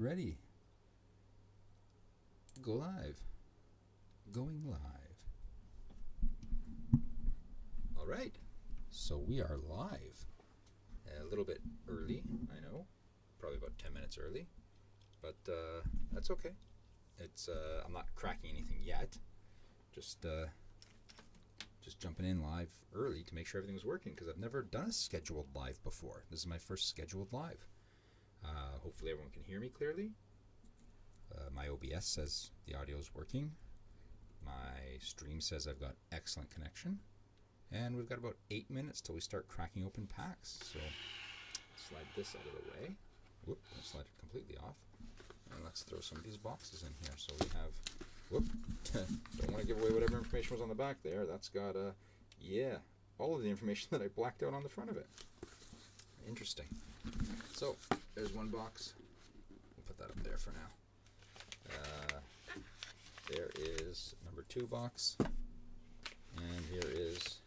Ready. Go live. Going live. All right. So we are live. A little bit early, I know. Probably about 10 minutes early. But that's okay. I'm not cracking anything yet. Just jumping in live early to make sure everything was working, because I've never done a scheduled live before. This is my first scheduled live. Hopefully everyone can hear me clearly. My OBS says the audio is working. My stream says I've got excellent connection. And we've got about 8 minutes till we start cracking open packs. So slide this out of the way. Whoop, I'll slide it completely off. And let's throw some of these boxes in here. So we have, whoop, don't want to give away whatever information was on the back there. That's got, all of the information that I blacked out on the front of it. Interesting. So there's one box. We'll put that up there for now. There is number 2 box. And here is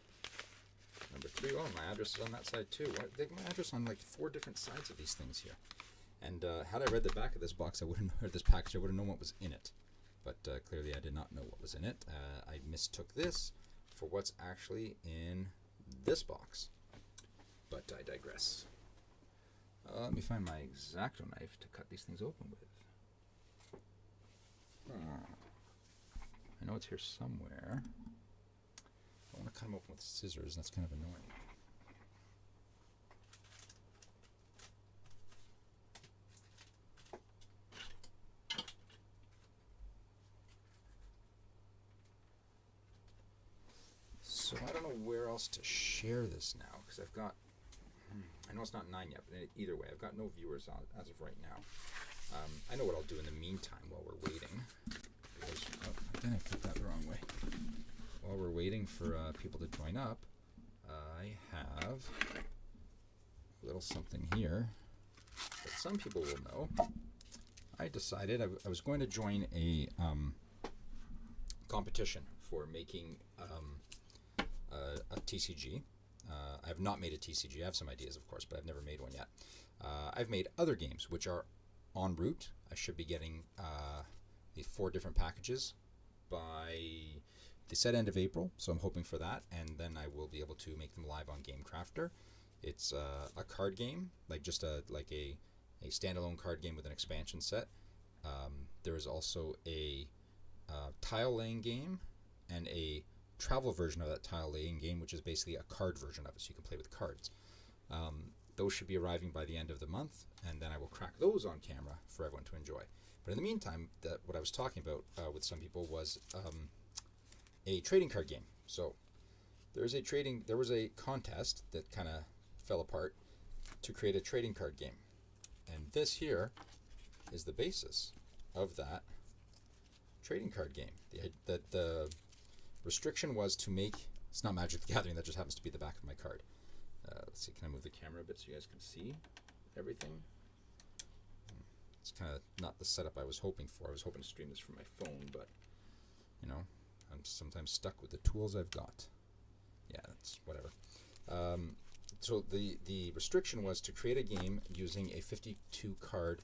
number 3. Oh, my address is on that side too. They have my address on like 4 different sides of these things here. And had I read the back of this box, or this package, I would have known what was in it. But clearly I did not know what was in it. I mistook this for what's actually in this box. But I digress. Let me find my X-Acto knife to cut these things open with. I know it's here somewhere. I want to cut them open with scissors. That's kind of annoying. So I don't know where else to share this now, because I've got, I know it's not 9 yet, but either way, I've got no viewers on as of right now. I know what I'll do in the meantime while we're waiting. Because, I think I put that the wrong way. While we're waiting for people to join up, I have a little something here that some people will know. I decided I was going to join a competition for making a TCG. I have not made a TCG. I have some ideas, of course, but I've never made one yet. I've made other games which are en route. I should be getting the 4 different packages by the set end of April, so I'm hoping for that, and then I will be able to make them live on Game Crafter. It's a card game, like just a standalone card game with an expansion set. There is also a tile laying game and a travel version of that tile laying game, which is basically a card version of it, so you can play with cards. Those should be arriving by the end of the month, and then I will crack those on camera for everyone to enjoy. But in the meantime, what I was talking about with some people was a trading card game. So there was a contest that kind of fell apart to create a trading card game, and this here is the basis of that trading card game. The restriction was to make, it's not Magic the Gathering, that just happens to be the back of my card. Let's see, can I move the camera a bit so you guys can see everything? It's kind of not the setup I was hoping for. I was hoping to stream this from my phone, but, you know, I'm sometimes stuck with the tools I've got. Yeah, that's whatever. So the restriction was to create a game using a 52 card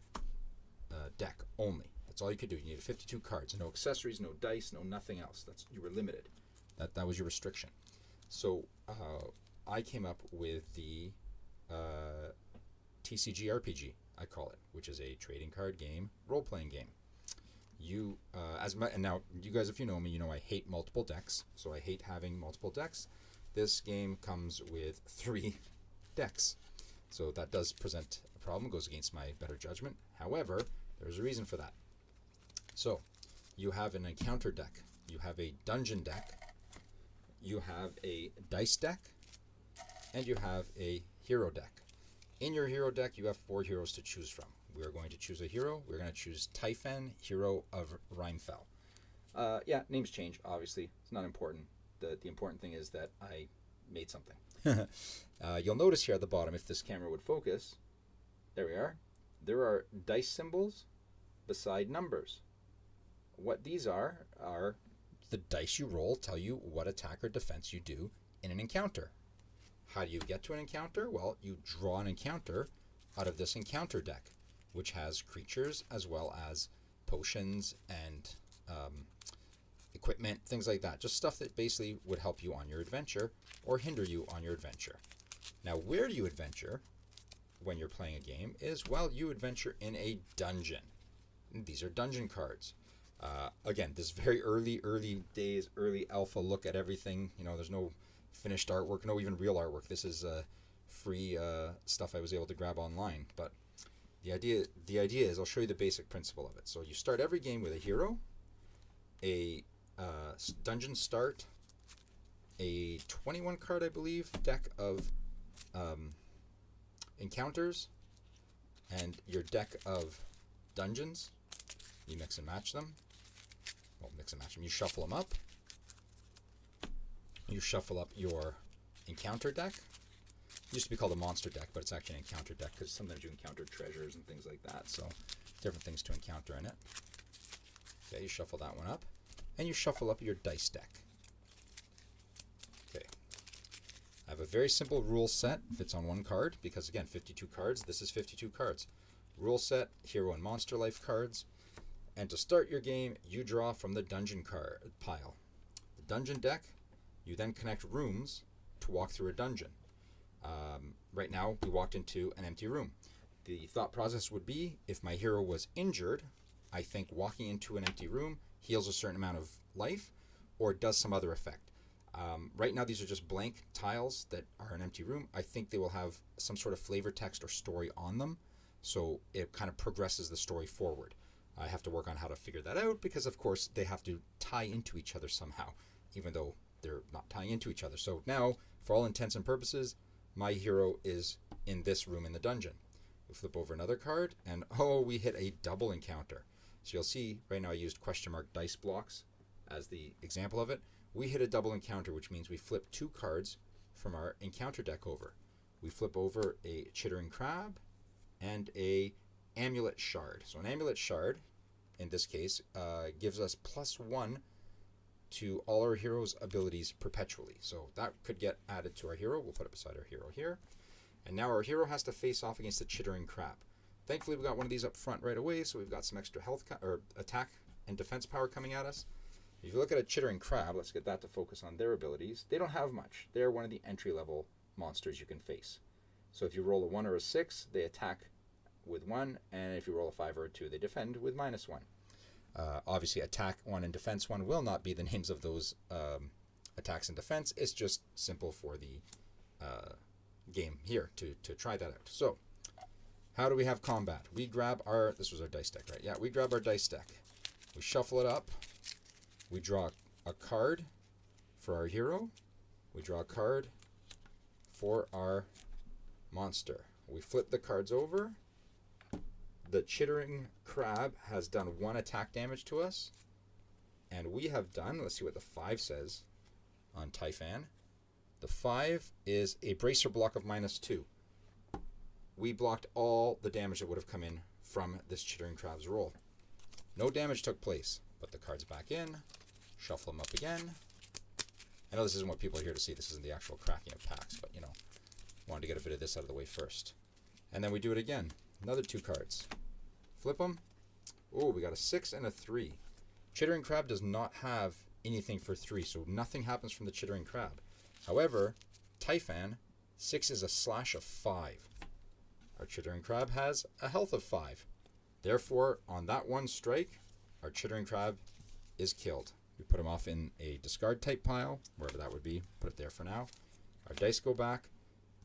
deck only. That's all you could do. You needed 52 cards, no accessories, no dice, no nothing else. You were limited. That was your restriction. So I came up with the TCG RPG, I call it, which is a trading card game, role-playing game. And now you guys, if you know me, you know I hate multiple decks, so I hate having multiple decks. This game comes with 3 decks, so that does present a problem. It goes against my better judgment. However, there's a reason for that. So you have an encounter deck, you have a dungeon deck, you have a dice deck, and you have a hero deck. In your hero deck, you have 4 heroes to choose from. We are going to choose a hero. We're going to choose Typhon, hero of Rhymefell. Names change, obviously. It's not important. The important thing is that I made something. You'll notice here at the bottom, if this camera would focus, there we are. There are dice symbols beside numbers. What these are the dice you roll tell you what attack or defense you do in an encounter. How do you get to an encounter? Well, you draw an encounter out of this encounter deck. which has creatures as well as potions and equipment, things like that. Just stuff that basically would help you on your adventure or hinder you on your adventure. Now, where do you adventure when you're playing a game is, well, you adventure in a dungeon. These are dungeon cards. Again, this very early days, early alpha look at everything. You know, there's no finished artwork, no even real artwork. This is free stuff I was able to grab online. But the idea is, I'll show you the basic principle of it. So you start every game with a hero, a dungeon start, a 21 card, I believe, deck of encounters, and your deck of dungeons. You mix and match them. Well, mix and match them. You shuffle them up. You shuffle up your encounter deck. It used to be called a monster deck, but it's actually an encounter deck because sometimes you encounter treasures and things like that. So different things to encounter in it. Okay, you shuffle that one up. And you shuffle up your dice deck. Okay. I have a very simple rule set. Fits on one card because, again, 52 cards. This is 52 cards. Rule set, hero and monster life cards. And to start your game, you draw from the dungeon card pile. The dungeon deck, you then connect rooms to walk through a dungeon. Right now, we walked into an empty room. The thought process would be, if my hero was injured, I think walking into an empty room heals a certain amount of life or does some other effect. Right now, these are just blank tiles that are an empty room. I think they will have some sort of flavor text or story on them, so it kind of progresses the story forward. I have to work on how to figure that out because, of course, they have to tie into each other somehow, even though they're not tying into each other. So now, for all intents and purposes, my hero is in this room in the dungeon. We flip over another card, and we hit a double encounter. So you'll see, right now I used question mark dice blocks as the example of it. We hit a double encounter, which means we flip 2 cards from our encounter deck over. We flip over a chittering crab and a amulet shard. So an amulet shard, in this case, gives us +1 to all our hero's abilities perpetually. So that could get added to our hero. We'll put it beside our hero here. And now our hero has to face off against the chittering crab. Thankfully, we got one of these up front right away, so we've got some extra health or attack and defense power coming at us. If you look at a chittering crab, let's get that to focus on their abilities. They don't have much. They're one of the entry-level monsters you can face. So if you roll a 1 or a 6, they attack with 1, and if you roll a 5 or a 2, they defend with -1. Obviously, attack 1 and defense 1 will not be the names of those attacks and defense. It's just simple for the game here to try that out. So, how do we have combat? We grab our, this was our dice deck, right? Yeah, we grab our dice deck. We shuffle it up. We draw a card for our hero. We draw a card for our monster. We flip the cards over. The chittering crab has done 1 attack damage to us. And we have done, let's see what the 5 says on Typhon. The 5 is a bracer block of -2. We blocked all the damage that would have come in from this chittering crab's roll. No damage took place, but the card's back in. Shuffle them up again. I know this isn't what people are here to see. This isn't the actual cracking of packs, but, you know, wanted to get a bit of this out of the way first. And then we do it again. Another 2 cards. Flip them. Oh, we got a 6 and a 3. Chittering crab does not have anything for 3, so nothing happens from the chittering crab. However, Typhon, 6 is a slash of 5. Our chittering crab has a health of 5. Therefore, on that one strike, our chittering crab is killed. We put him off in a discard type pile, wherever that would be. Put it there for now. Our dice go back,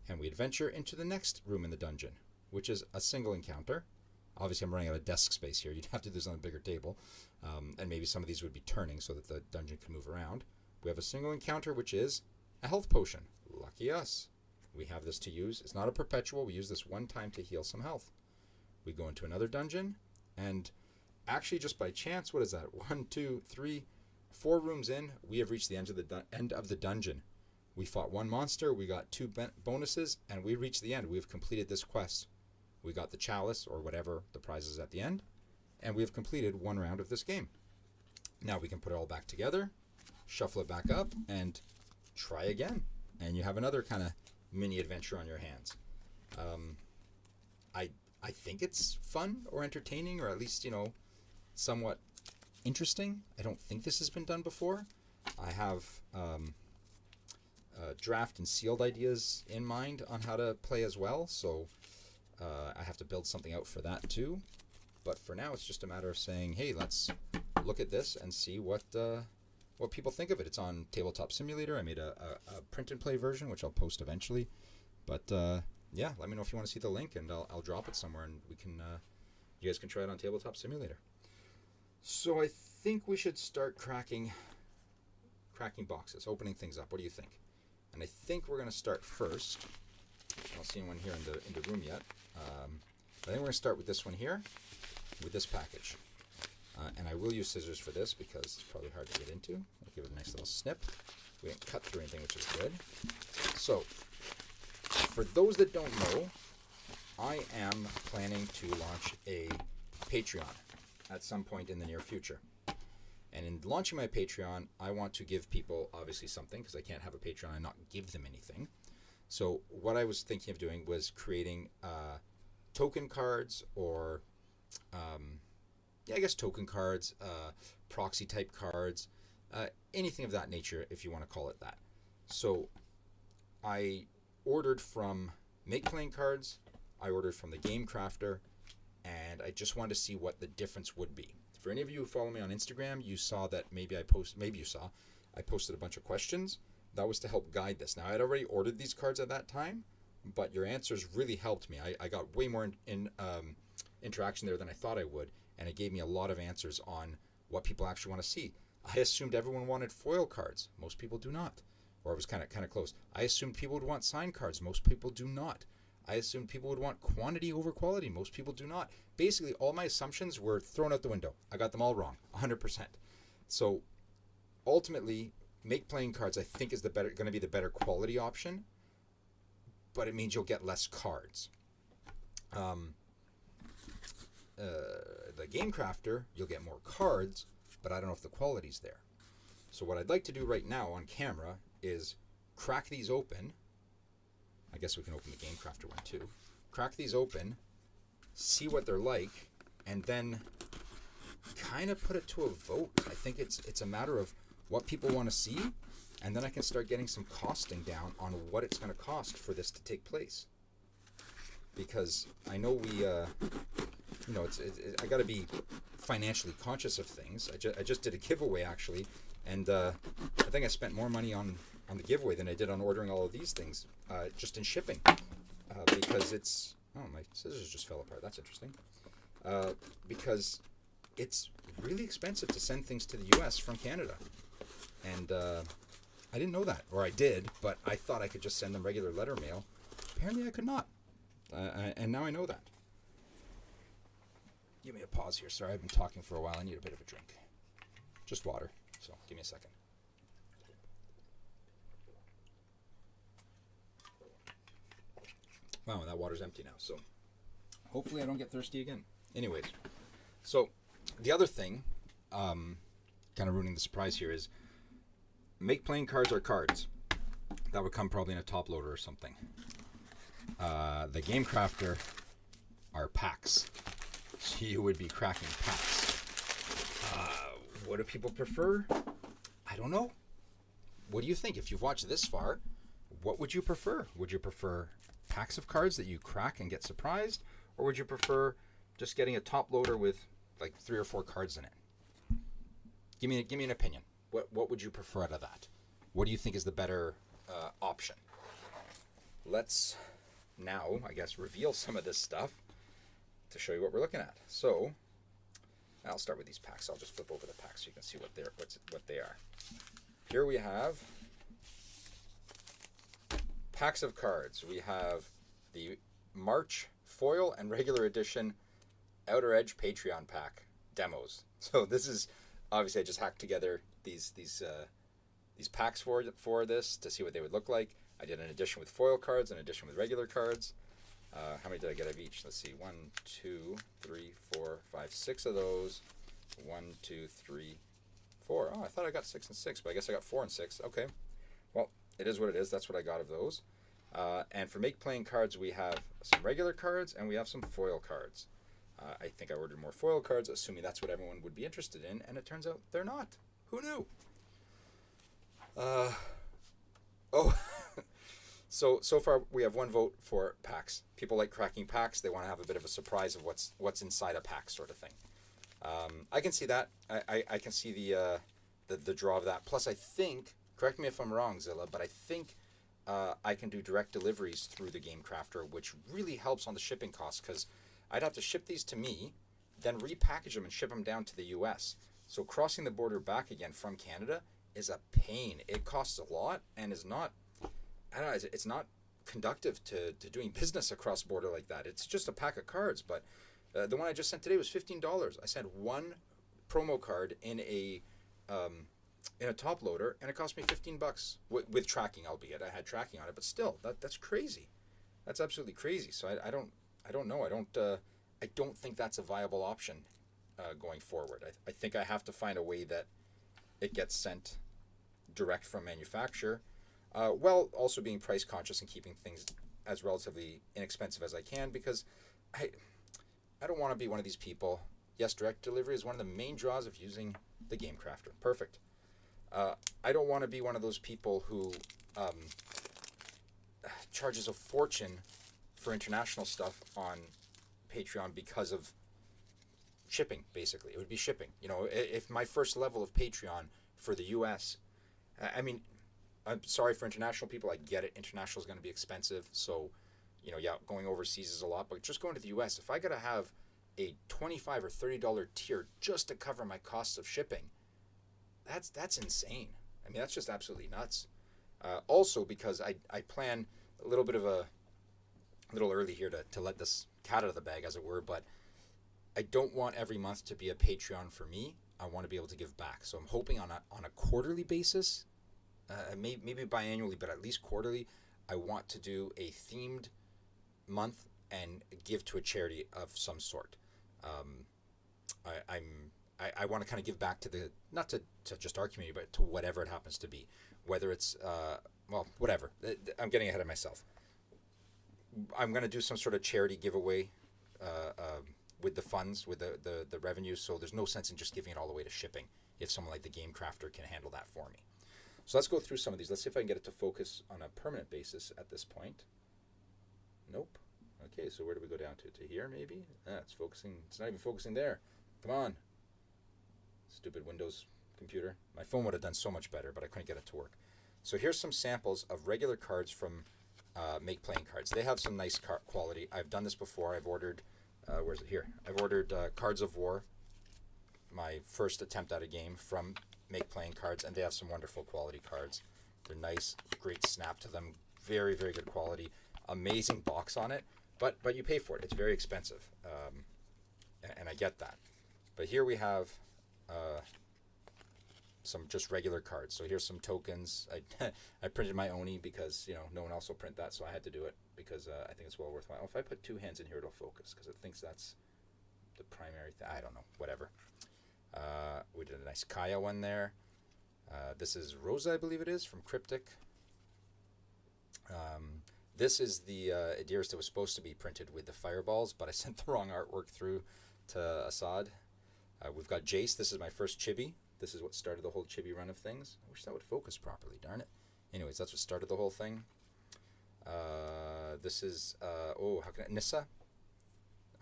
and we adventure into the next room in the dungeon, which is a single encounter. Obviously, I'm running out of desk space here. You'd have to do this on a bigger table. And maybe some of these would be turning so that the dungeon can move around. We have a single encounter, which is a health potion. Lucky us. We have this to use. It's not a perpetual. We use this one time to heal some health. We go into another dungeon, and actually just by chance, what is that? 1, 2, 3, 4 rooms in, we have reached the end of the dungeon. We fought 1 monster, we got 2 bonuses, and we reached the end. We have completed this quest. We got the chalice, or whatever the prize is at the end, and we have completed 1 round of this game. Now we can put it all back together, shuffle it back up, and try again. And you have another kind of mini adventure on your hands. I think it's fun or entertaining, or at least, somewhat interesting. I don't think this has been done before. I have draft and sealed ideas in mind on how to play as well, so I have to build something out for that too. But for now, it's just a matter of saying, hey, let's look at this and see what people think of it. It's on Tabletop Simulator. I made a print and play version, which I'll post eventually. But yeah, let me know if you want to see the link, and I'll drop it somewhere, and we can you guys can try it on Tabletop Simulator. So I think we should start cracking boxes, opening things up. What do you think? And I think we're going to start first. I don't see anyone here in the room yet. I think we're going to start with this one here, with this package. And I will use scissors for this because it's probably hard to get into. I'll give it a nice little snip. We didn't cut through anything, which is good. So, for those that don't know, I am planning to launch a Patreon at some point in the near future. And in launching my Patreon, I want to give people, obviously, something, because I can't have a Patreon and not give them anything. So what I was thinking of doing was creating token cards, or, I guess token cards, proxy type cards, anything of that nature, if you want to call it that. So I ordered from Make Playing Cards, I ordered from the Game Crafter, and I just wanted to see what the difference would be. For any of you who follow me on Instagram, you saw that I posted a bunch of questions. That was to help guide this. Now, I had already ordered these cards at that time, but your answers really helped me. I got way more interaction there than I thought I would, and it gave me a lot of answers on what people actually want to see. I assumed everyone wanted foil cards. Most people do not. Or it was kind of close. I assumed people would want signed cards. Most people do not. I assumed people would want quantity over quality. Most people do not. Basically, all my assumptions were thrown out the window. I got them all wrong, 100%. So ultimately, Make Playing Cards, I think, is going to be the better quality option, but it means you'll get less cards. The Game Crafter, you'll get more cards, but I don't know if the quality's there. So what I'd like to do right now on camera is crack these open. I guess we can open the Game Crafter one too. Crack these open, see what they're like, and then kind of put it to a vote. I think it's a matter of what people want to see, and then I can start getting some costing down on what it's going to cost for this to take place. Because I know I got to be financially conscious of things. I just did a giveaway actually, and I think I spent more money on the giveaway than I did on ordering all of these things, just in shipping, because it's, my scissors just fell apart. That's interesting. Because it's really expensive to send things to the U.S. from Canada, and I didn't know that, or I did, but I thought I could just send them regular letter mail. Apparently, I could not, and now I know that. Give me a pause here. Sorry, I've been talking for a while. I need a bit of a drink. Just water. So give me a second. Wow, that water's empty now. So hopefully I don't get thirsty again. Anyways, so the other thing, kind of ruining the surprise here, is Make Playing Cards are cards. That would come probably in a top loader or something. The Game Crafter are packs. So you would be cracking packs. What do people prefer? I don't know. What do you think? If you've watched this far, what would you prefer? Would you prefer packs of cards that you crack and get surprised? Or would you prefer just getting a top loader with like 3 or 4 cards in it? Give me an opinion. What would you prefer out of that? What do you think is the better option? Let's now, I guess, reveal some of this stuff to show you what we're looking at. So I'll start with these packs. I'll just flip over the packs so you can see what they are. Here we have packs of cards. We have the March foil and regular edition Outer Edge Patreon pack demos. So this is obviously, I just hacked together these packs for this to see what they would look like. I did an edition with foil cards, an edition with regular cards. How many did I get of each? Let's see. 1, 2, 3, 4, 5, 6 of those. 1, 2, 3, 4. Oh, I thought I got 6 and 6, but I guess I got 4 and 6. Okay. Well, it is what it is. That's what I got of those. And for make playing cards, we have some regular cards and we have some foil cards. I think I ordered more foil cards, assuming that's what everyone would be interested in, and it turns out they're not. Who knew? Oh, so far we have one vote for packs. People like cracking packs. They want to have a bit of a surprise of what's inside a pack, sort of thing. I can see that. I can see the draw of that. Plus, I think, correct me if I'm wrong, Zilla, but I think I can do direct deliveries through the Game Crafter, which really helps on the shipping costs, because I'd have to ship these to me, then repackage them and ship them down to the U.S. So crossing the border back again from Canada is a pain. It costs a lot and is not, I don't know, it's not conductive to doing business across border like that. It's just a pack of cards, but the one I just sent today was $15. I sent one promo card in a top loader, and it cost me $15 with tracking, albeit I had tracking on it, but still, that's crazy. That's absolutely crazy. So I don't know. I don't think that's a viable option going forward. I think I have to find a way that it gets sent direct from manufacturer, while also being price conscious and keeping things as relatively inexpensive as I can, because I don't want to be one of these people. Yes, direct delivery is one of the main draws of using the Game Crafter. Perfect. I don't want to be one of those people who charges a fortune for international stuff on Patreon because of shipping, basically. It would be shipping. You know, if my first level of Patreon for the US, I mean, I'm sorry for international people, I get it. International is going to be expensive, so, you know, yeah, going overseas is a lot, but just going to the US, if I got to have a $25 or $30 tier just to cover my costs of shipping, that's insane. I mean, that's just absolutely nuts. Also, because I plan a little bit of a little early here to let this cat out of the bag, as it were, but I don't want every month to be a Patreon for me. I want to be able to give back. So I'm hoping on a quarterly basis, maybe biannually, but at least quarterly, I want to do a themed month and give to a charity of some sort. I want to kind of give back to not to just our community, but to whatever it happens to be. Whether it's, whatever. I'm getting ahead of myself. I'm going to do some sort of charity giveaway with the funds, with the revenue, so there's no sense in just giving it all away to shipping if someone like the Game Crafter can handle that for me. So let's go through some of these. Let's see if I can get it to focus on a permanent basis at this point. Nope. Okay, so where do we go down to? To here, maybe? It's focusing. It's not even focusing there. Come on. Stupid Windows computer. My phone would have done so much better, but I couldn't get it to work. So here's some samples of regular cards from Make Playing Cards. They have some nice quality. I've done this before. I've ordered, where's it here? I've ordered Cards of War, my first attempt at a game from Make Playing Cards, and they have some wonderful quality cards. They're nice, great snap to them, very, very good quality, amazing box on it, but you pay for it. It's very expensive, and I get that. But here we have some just regular cards. So here's some tokens. I printed my Oni because, you know, no one else will print that, so I had to do it because I think it's well worthwhile. If I put two hands in here, it'll focus because it thinks that's the primary thing. I don't know, whatever. We did a nice Kaya one there. This is Rosa, I believe it is, from Cryptic. This is the Adiris that was supposed to be printed with the fireballs, but I sent the wrong artwork through to Assad. We've got Jace. This is my first chibi. This is what started the whole chibi run of things. I wish that would focus properly, darn it. Anyways, that's what started the whole thing. This is, Nissa,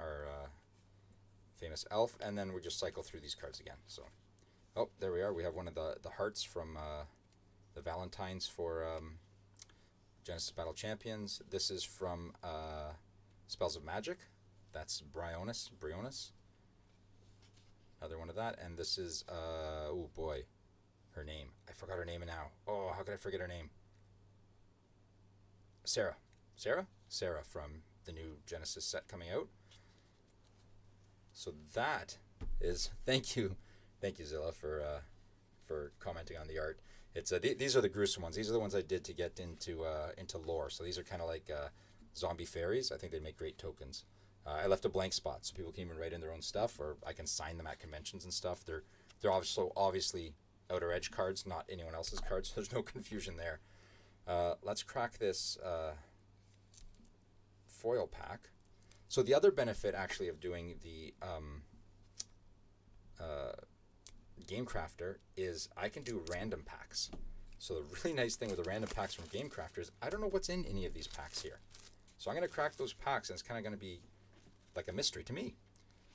our famous elf, and then we just cycle through these cards again. So, oh, there we are. We have one of the hearts from the Valentines for Genesis Battle Champions. This is from Spells of Magic. That's Briones. Another one of that. And this is, oh boy, her name. I forgot her name now. Oh, how could I forget her name? Sarah from the new Genesis set coming out. So that is, thank you Zilla for commenting on the art. It's these are the gruesome ones. These are the ones I did to get into lore. So these are kind of like zombie fairies. I think they make great tokens. I left a blank spot so people can even write in their own stuff, or I can sign them at conventions and stuff. They're obviously Outer Edge cards, not anyone else's cards. So there's no confusion there. Let's crack this foil pack. So the other benefit actually of doing the Game Crafter is I can do random packs. So the really nice thing with the random packs from Game Crafter is I don't know what's in any of these packs here. So I'm going to crack those packs, and it's kind of going to be like a mystery to me.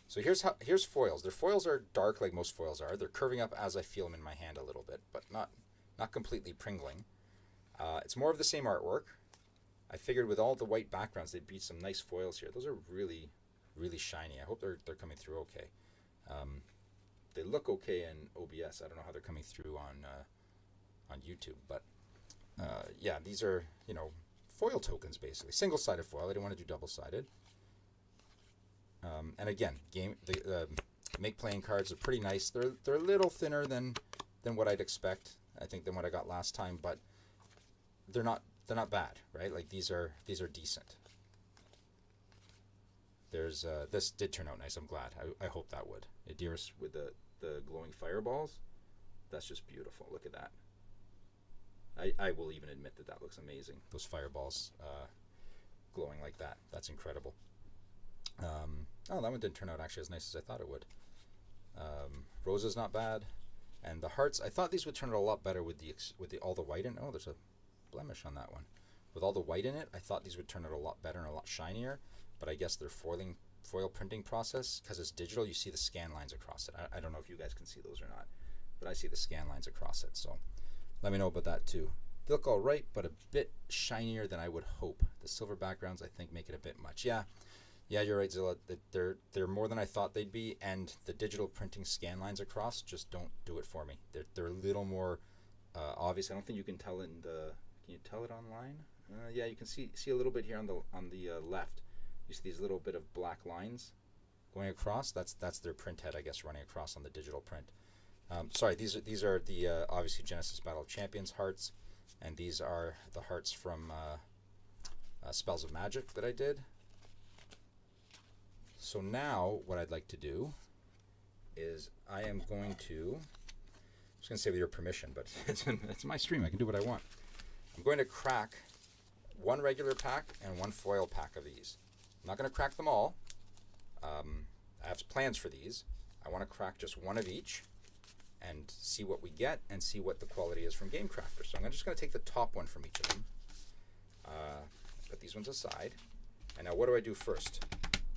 So here's foils. Their foils are dark like most foils are. They're curving up as I feel them in my hand a little bit, but not completely pringling. It's more of the same artwork. I figured with all the white backgrounds, they'd be some nice foils here. Those are really, really shiny. I hope they're coming through okay. They look okay in OBS. I don't know how they're coming through on YouTube, but yeah, these are, you know, foil tokens basically. Single-sided foil. I didn't want to do double-sided. And again, the make playing cards are pretty nice. They're a little thinner than what I'd expect, I think, than what I got last time, but they're not bad, right? Like these are decent. There's this did turn out nice. I'm glad. I hope that would. Adiris with the glowing fireballs. That's just beautiful. Look at that. I will even admit that looks amazing. Those fireballs glowing like that. That's incredible. Oh, that one didn't turn out actually as nice as I thought it would. Rosa's not bad, and the hearts. I thought these would turn out a lot better with the all the white in. Oh, there's a blemish on that one. With all the white in it, I thought these would turn out a lot better and a lot shinier. But I guess their foil printing process, because it's digital, you see the scan lines across it. I don't know if you guys can see those or not, but I see the scan lines across it. So let me know about that too. They look all right, but a bit shinier than I would hope. The silver backgrounds, I think, make it a bit much. Yeah, you're right, Zilla. They're more than I thought they'd be, and the digital printing scan lines across just don't do it for me. They're a little more obvious. I don't think you can tell in the. Can you tell it online? Yeah, you can see a little bit here on the left. You see these little bit of black lines going across. That's their print head, I guess, running across on the digital print. Sorry, these are the obviously Genesis Battle of Champions hearts, and these are the hearts from Spells of Magic that I did. So now what I'd like to do is I am going to, I was going to say with your permission, but it's my stream. I can do what I want. I'm going to crack one regular pack and one foil pack of these. I'm not going to crack them all. I have plans for these. I want to crack just one of each and see what we get and see what the quality is from Game Crafter. So I'm just going to take the top one from each of them. Put these ones aside. And now what do I do first?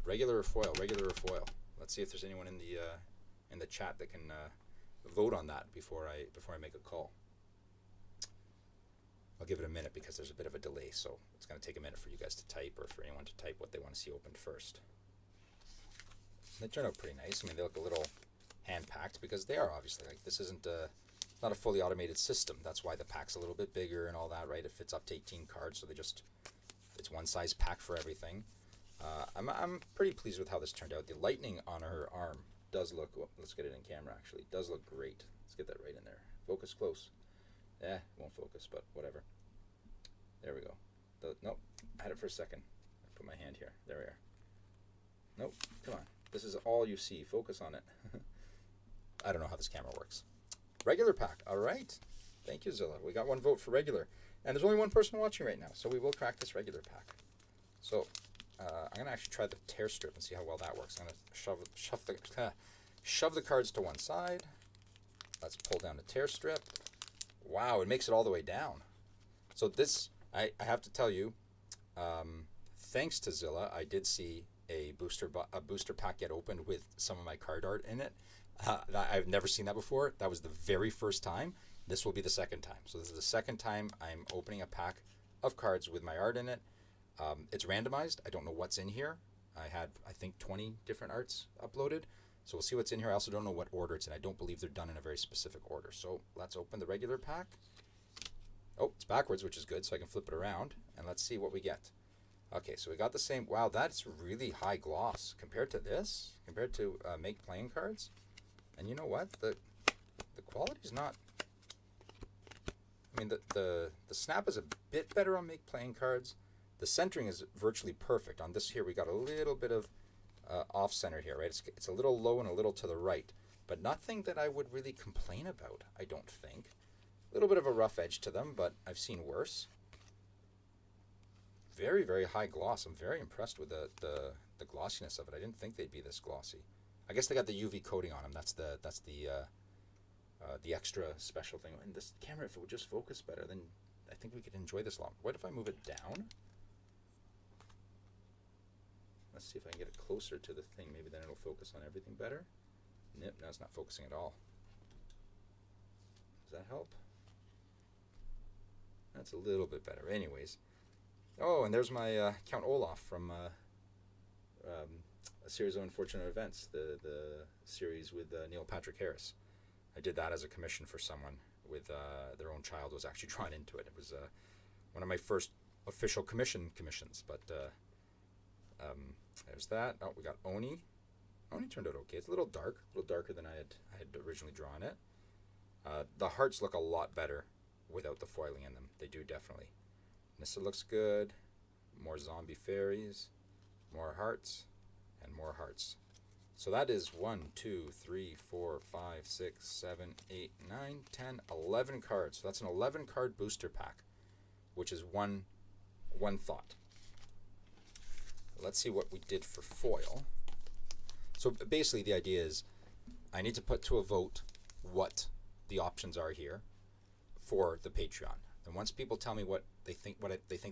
Regular or foil? Regular or foil? Let's see if there's anyone in the chat that can vote on that before I make a call. I'll give it a minute because there's a bit of a delay, so it's going to take a minute for you guys to type or for anyone to type what they want to see opened first. They turn out pretty nice. I mean, they look a little hand-packed because they are obviously. Like, this isn't not a fully automated system. That's why the pack's a little bit bigger and all that, right? It fits up to 18 cards, so it's one size pack for everything. I'm pretty pleased with how this turned out. The lightning on her arm does look, well, let's get it in camera actually, does look great. Let's get that right in there. Focus close. Won't focus, but whatever. There we go. Nope, I had it for a second. I put my hand here. There we are. Nope, come on. This is all you see. Focus on it. I don't know how this camera works. Regular pack. All right. Thank you, Zilla. We got one vote for regular. And there's only one person watching right now, so we will crack this regular pack. So I'm going to actually try the tear strip and see how well that works. I'm going to shove the cards to one side. Let's pull down the tear strip. Wow, it makes it all the way down. So this, I have to tell you, thanks to Zilla, I did see a booster pack get opened with some of my card art in it. I've never seen that before. That was the very first time. This will be the second time. So this is the second time I'm opening a pack of cards with my art in it. It's randomized. I don't know what's in here. I had, I think, 20 different arts uploaded. So we'll see what's in here. I also don't know what order it's in. I don't believe they're done in a very specific order. So let's open the regular pack. Oh, it's backwards, which is good, so I can flip it around. And let's see what we get. Okay, so we got the same. Wow, that's really high gloss compared to this, compared to Make playing cards. And you know what? The quality's not. I mean, the snap is a bit better on Make playing cards. The centering is virtually perfect. On this here, we got a little bit of off center here, right? It's a little low and a little to the right, but nothing that I would really complain about, I don't think. A little bit of a rough edge to them, but I've seen worse. very, very high gloss. I'm very impressed with the glossiness of it. I didn't think they'd be this glossy. I guess they got the UV coating on them. That's the extra special thing. And this camera, if it would just focus better, then I think we could enjoy this a lot. What if I move it down? Let's see if I can get it closer to the thing. Maybe then it'll focus on everything better. Nope, now it's not focusing at all. Does that help? That's a little bit better. Anyways. Oh, and there's my Count Olaf from a series of unfortunate events, the series with Neil Patrick Harris. I did that as a commission for someone with their own child was actually drawn into it. It was one of my first official commissions, but there's that. Oh, we got Oni. Oni turned out okay. It's a little darker than I had originally drawn it. The hearts look a lot better without the foiling in them. They do definitely. Nissa looks good. More zombie fairies, more hearts, and more hearts. So that is 1, 2, 3, 4, 5, 6, 7, 8, 9, 10, 11 cards. So that's an 11 card booster pack, which is one thought. Let's see what we did for foil. So basically the idea is I need to put to a vote what the options are here for the Patreon. And once people tell me what they think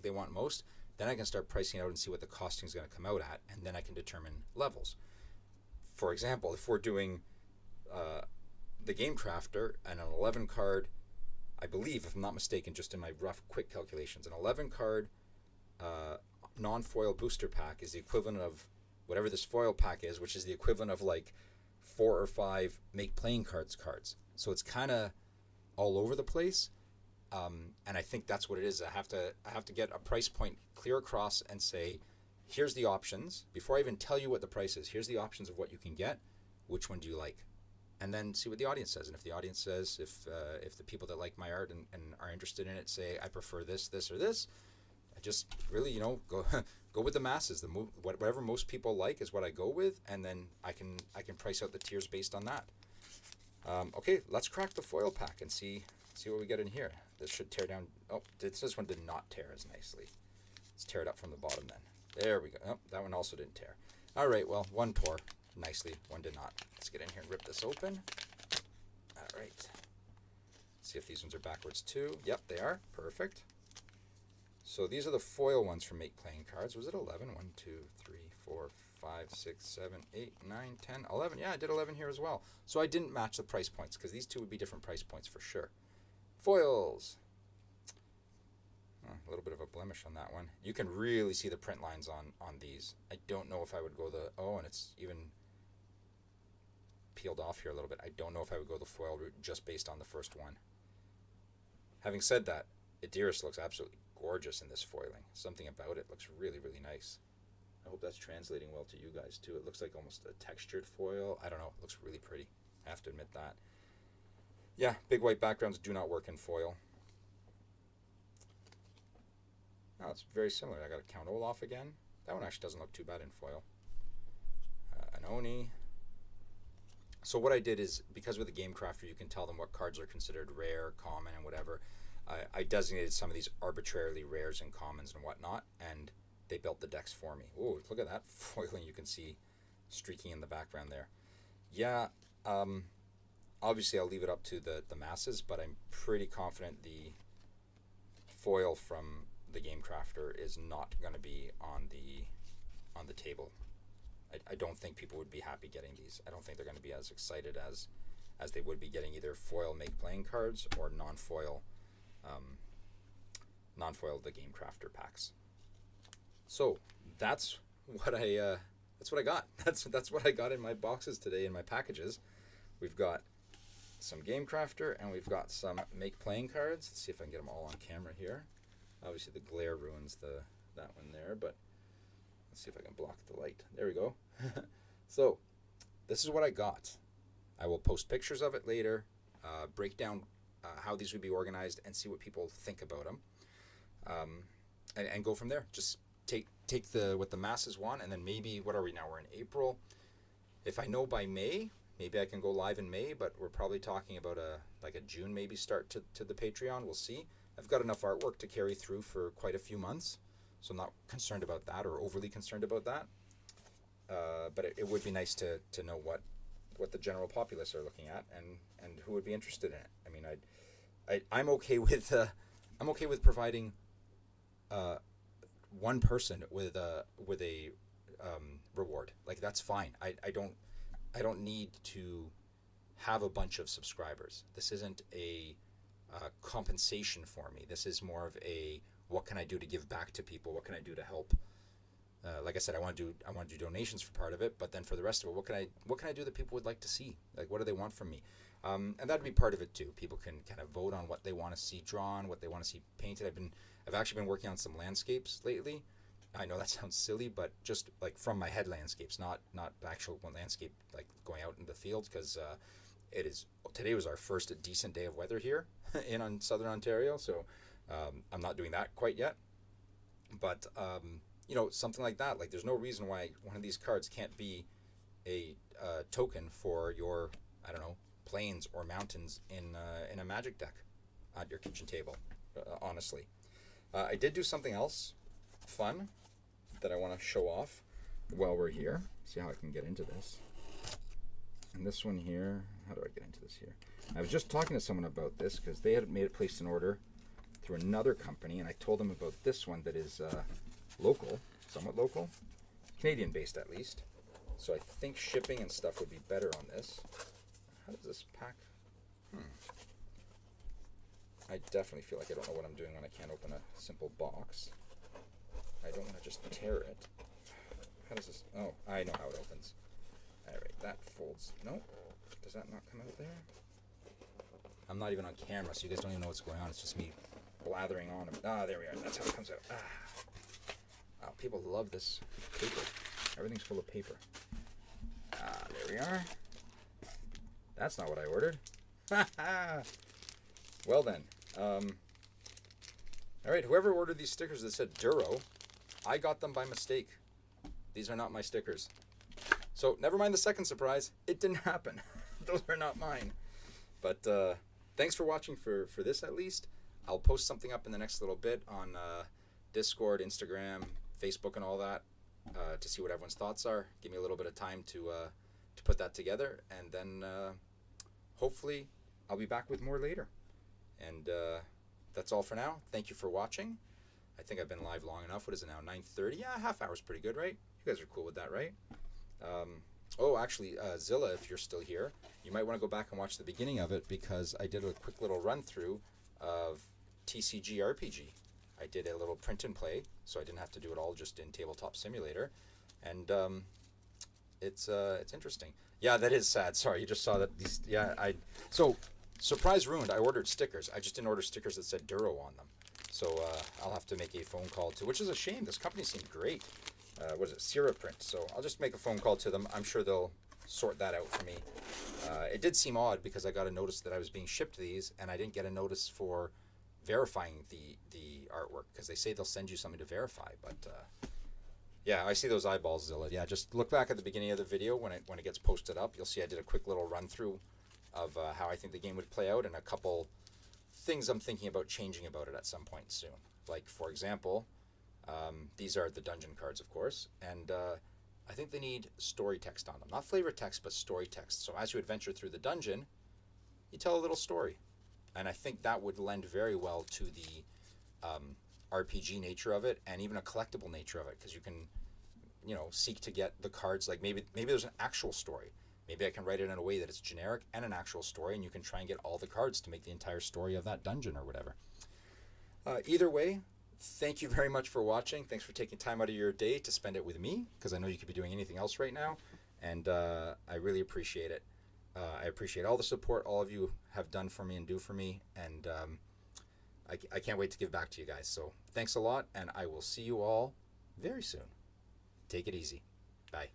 they want most, then I can start pricing out and see what the costing is going to come out at, and then I can determine levels. For example, if we're doing the Game Crafter and an 11 card, I believe, if I'm not mistaken, just in my rough quick calculations, an 11 card non-foil booster pack is the equivalent of whatever this foil pack is, which is the equivalent of like 4 or 5 make playing cards. So it's kind of all over the place. And I think that's what it is. I have to get a price point clear across and say, here's the options. Before I even tell you what the price is, here's the options of what you can get. Which one do you like? And then see what the audience says. And if the audience says, if the people that like my art and are interested in it say, I prefer this, or this, I just really, go with the masses. Whatever most people like is what I go with, and then I can price out the tiers based on that. Okay, let's crack the foil pack and see what we get in here. This should tear down. Oh, this one did not tear as nicely. Let's tear it up from the bottom then. There we go. Oh, that one also didn't tear. All right, well, one tore nicely, one did not. Let's get in here and rip this open. All right. See if these ones are backwards too. Yep, they are. Perfect. So these are the foil ones from Make Playing Cards. Was it 11? 1, 2, 3, 4, 5, 6, 7, 8, 9, 10, 11. Yeah, I did 11 here as well. So I didn't match the price points because these two would be different price points for sure. Foils. Oh, a little bit of a blemish on that one. You can really see the print lines on these. I don't know if I would go and it's even peeled off here a little bit. I don't know if I would go the foil route just based on the first one. Having said that, Idiris looks absolutely gorgeous in this foiling. Something about it looks really, really nice. I hope that's translating well to you guys too. It looks like almost a textured foil. I don't know. It looks really pretty. I have to admit that. Yeah, big white backgrounds do not work in foil. Oh, it's very similar. I got a Count Olaf again. That one actually doesn't look too bad in foil. An Oni. So what I did is, because with the Game Crafter you can tell them what cards are considered rare, common, and whatever, I designated some of these arbitrarily rares and commons and whatnot, and they built the decks for me. Ooh, look at that foiling you can see streaking in the background there. Yeah, obviously I'll leave it up to the masses, but I'm pretty confident the foil from the Game Crafter is not going to be on the table. I don't think people would be happy getting these. I don't think they're going to be as excited as they would be getting either foil Make Playing Cards or non-foil the Game Crafter packs. So that's what I got. That's what I got in my boxes today in my packages. We've got some Game Crafter and we've got some Make Playing Cards. Let's see if I can get them all on camera here. Obviously the glare ruins that one there, but let's see if I can block the light. There we go. So this is what I got. I will post pictures of it later, break down how these would be organized, and see what people think about them, and go from there. Just take what the masses want, and then maybe, what are we now? We're in April. If I know by May, maybe I can go live in May, but we're probably talking about a June maybe start to the Patreon. We'll see. I've got enough artwork to carry through for quite a few months, so I'm not concerned about that or overly concerned about that. But it would be nice to know what the general populace are looking at and who would be interested in it. I mean, I'm okay with providing one person with a reward. Like, that's fine. I don't need to have a bunch of subscribers. This isn't a compensation for me. This is more of a, what can I do to give back to people? What can I do to help? Like I said, I want to do donations for part of it, but then for the rest of it, what can I do that people would like to see? Like, what do they want from me? And that'd be part of it too. People can kind of vote on what they want to see drawn, what they want to see painted. I've actually been working on some landscapes lately. I know that sounds silly, but just like from my head landscapes, not actual one landscape like going out in the fields, because today was our first decent day of weather here in southern Ontario, so I'm not doing that quite yet. But something like that. Like, there's no reason why one of these cards can't be a token for your, I don't know, plains or mountains in a Magic deck at your kitchen table. Honestly, I did do something else fun that I want to show off while we're here. See how I can get into this. And this one here, how do I get into this here? I was just talking to someone about this because they had placed an order through another company, and I told them about this one that is local, somewhat local, Canadian based at least. So I think shipping and stuff would be better on this. How does this pack? I definitely feel like I don't know what I'm doing when I can't open a simple box. I don't want to just tear it. How does this? Oh, I know how it opens. Alright, that folds. Nope. Does that not come out there? I'm not even on camera, so you guys don't even know what's going on. It's just me blathering on. There we are. That's how it comes out. Wow, people love this paper. Everything's full of paper. There we are. That's not what I ordered. Well then. Alright, whoever ordered these stickers that said Duro, I got them by mistake. These are not my stickers. So, never mind the second surprise. It didn't happen. Those are not mine. But thanks for watching for this, at least. I'll post something up in the next little bit on Discord, Instagram, Facebook, and all that to see what everyone's thoughts are. Give me a little bit of time to put that together, and then hopefully I'll be back with more later. And that's all for now. Thank you for watching. I think I've been live long enough. What is it now? 9:30? Yeah, half hour's pretty good, right? You guys are cool with that, right? Actually, Zilla, if you're still here, you might want to go back and watch the beginning of it, because I did a quick little run through of TCG RPG. I did a little print and play, so I didn't have to do it all just in Tabletop Simulator, and it's interesting. Yeah, that is sad. Sorry, you just saw that these. Yeah, so surprise ruined. I ordered stickers. I just didn't order stickers that said Duro on them. So I'll have to make a phone call to, which is a shame. This company seemed great. What is it? Sierra Print. So I'll just make a phone call to them. I'm sure they'll sort that out for me. It did seem odd because I got a notice that I was being shipped these, and I didn't get a notice for verifying the artwork, because they say they'll send you something to verify. But yeah, I see those eyeballs, Zilla. Yeah, just look back at the beginning of the video when it gets posted up. You'll see I did a quick little run through of how I think the game would play out, and a couple things I'm thinking about changing about it at some point soon. Like, for example, these are the dungeon cards, of course, and I think they need story text on them. Not flavor text, but story text. So as you adventure through the dungeon, you tell a little story. And I think that would lend very well to the RPG nature of it, and even a collectible nature of it, because you can, seek to get the cards. Like, maybe there's an actual story. Maybe I can write it in a way that it's generic and an actual story, and you can try and get all the cards to make the entire story of that dungeon or whatever. Either way, thank you very much for watching. Thanks for taking time out of your day to spend it with me, because I know you could be doing anything else right now, and I really appreciate it. I appreciate all the support all of you have done for me and do for me, and I can't wait to give back to you guys. So thanks a lot, and I will see you all very soon. Take it easy. Bye.